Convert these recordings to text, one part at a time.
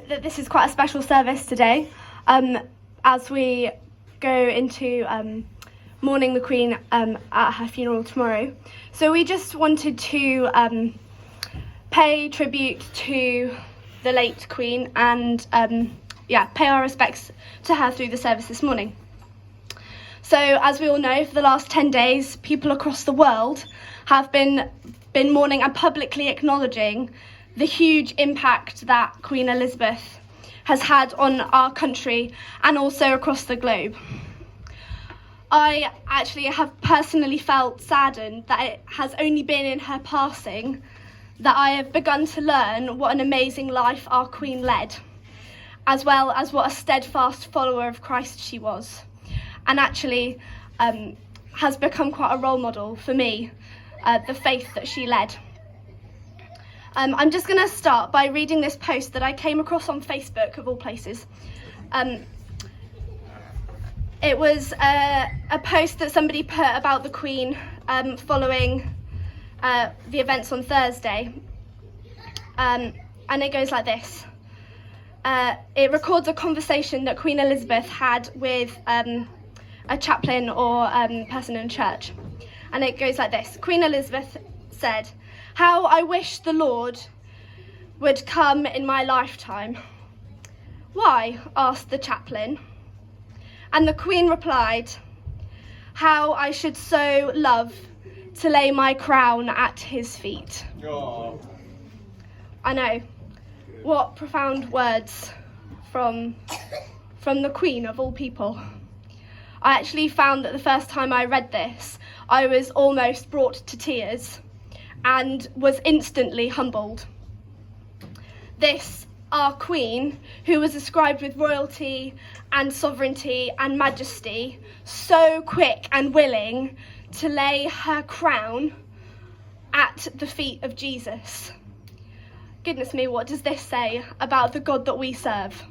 that this is quite a special service today, as we go into mourning the Queen at her funeral tomorrow. So we just wanted to pay tribute to the late Queen and pay our respects to her through the service this morning. So as we all know, for the last 10 days, people across the world have been mourning and publicly acknowledging the huge impact that Queen Elizabeth has had on our country and also across the globe. I actually have personally felt saddened that it has only been in her passing that I have begun to learn what an amazing life our Queen led, as well as what a steadfast follower of Christ she was, and actually has become quite a role model for me, the faith that she led. I'm just going to start by reading this post that I came across on Facebook, of all places. It was a post that somebody put about the Queen following the events on Thursday. And it goes like this. It records a conversation that Queen Elizabeth had with a chaplain or person in church. And it goes like this. Queen Elizabeth said, "How I wish the Lord would come in my lifetime." "Why?" asked the chaplain. And the Queen replied, "How I should so love to lay my crown at his feet." Oh. I know. What profound words from the Queen of all people. I actually found that the first time I read this, I was almost brought to tears and was instantly humbled. This, our Queen, who was ascribed with royalty and sovereignty and majesty, so quick and willing to lay her crown at the feet of Jesus. Goodness me, what does this say about the God that we serve?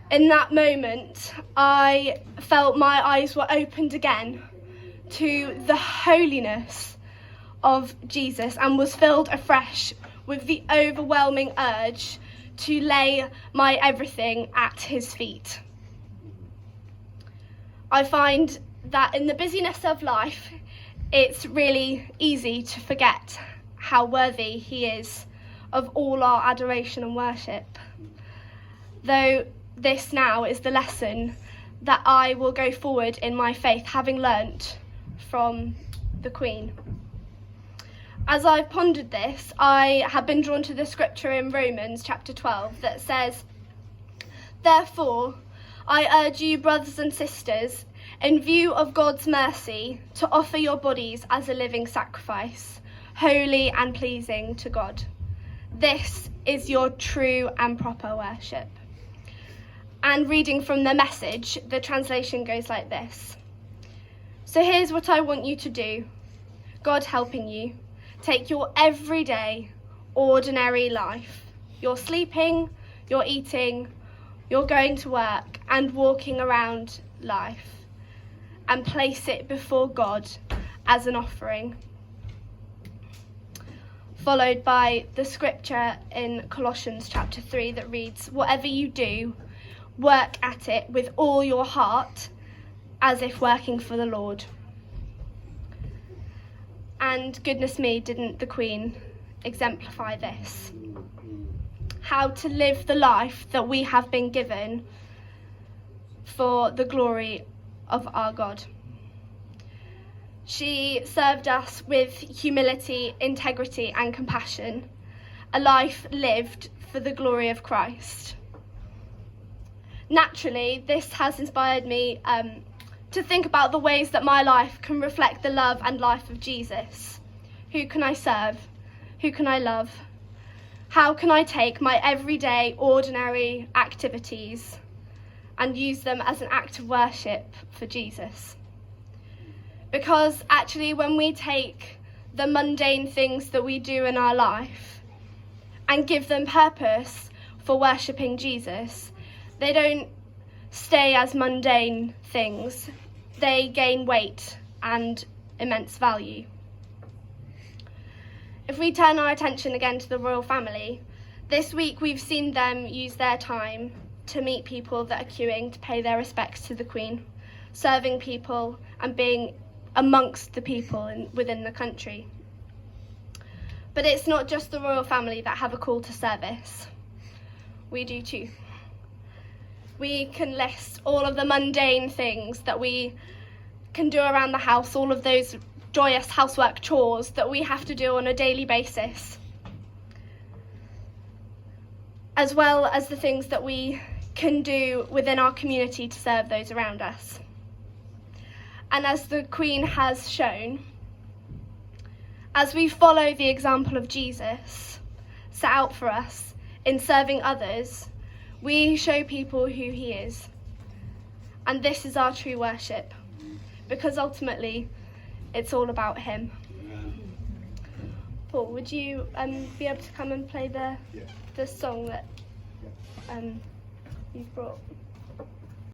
In that moment, I felt my eyes were opened again to the holiness of Jesus and was filled afresh with the overwhelming urge to lay my everything at his feet. I find that in the busyness of life, it's really easy to forget how worthy he is of all our adoration and worship. Though this now is the lesson that I will go forward in my faith, having learnt from the Queen. As I've pondered this, I have been drawn to the scripture in Romans chapter 12 that says, "Therefore, I urge you, brothers and sisters, in view of God's mercy, to offer your bodies as a living sacrifice, holy and pleasing to God. This is your true and proper worship." And reading from the Message, the translation goes like this. "So here's what I want you to do, God helping you. Take your everyday, ordinary life. You're sleeping, you're eating, you're going to work and walking around life, and place it before God as an offering." Followed by the scripture in Colossians chapter 3 that reads, "Whatever you do, work at it with all your heart, as if working for the Lord." And goodness me, didn't the Queen exemplify this? How to live the life that we have been given for the glory of our God. She served us with humility, integrity and compassion, a life lived for the glory of Christ. Naturally, this has inspired me to think about the ways that my life can reflect the love and life of Jesus. Who can I serve? Who can I love? How can I take my everyday, ordinary activities and use them as an act of worship for Jesus? Because actually, when we take the mundane things that we do in our life and give them purpose for worshipping Jesus, they don't stay as mundane things. They gain weight and immense value. If we turn our attention again to the royal family, This week we've seen them use their time to meet people that are queuing to pay their respects to the Queen, serving people and being amongst the people within the country. But it's not just the royal family that have a call to service. We do too. We can list all of the mundane things that we can do around the house, all of those joyous housework chores that we have to do on a daily basis, as well as the things that we can do within our community to serve those around us. And as the Queen has shown, as we follow the example of Jesus set out for us in serving others, we show people who he is. And this is our true worship, because ultimately it's all about him. Paul, would you be able to come and play the song that you've brought?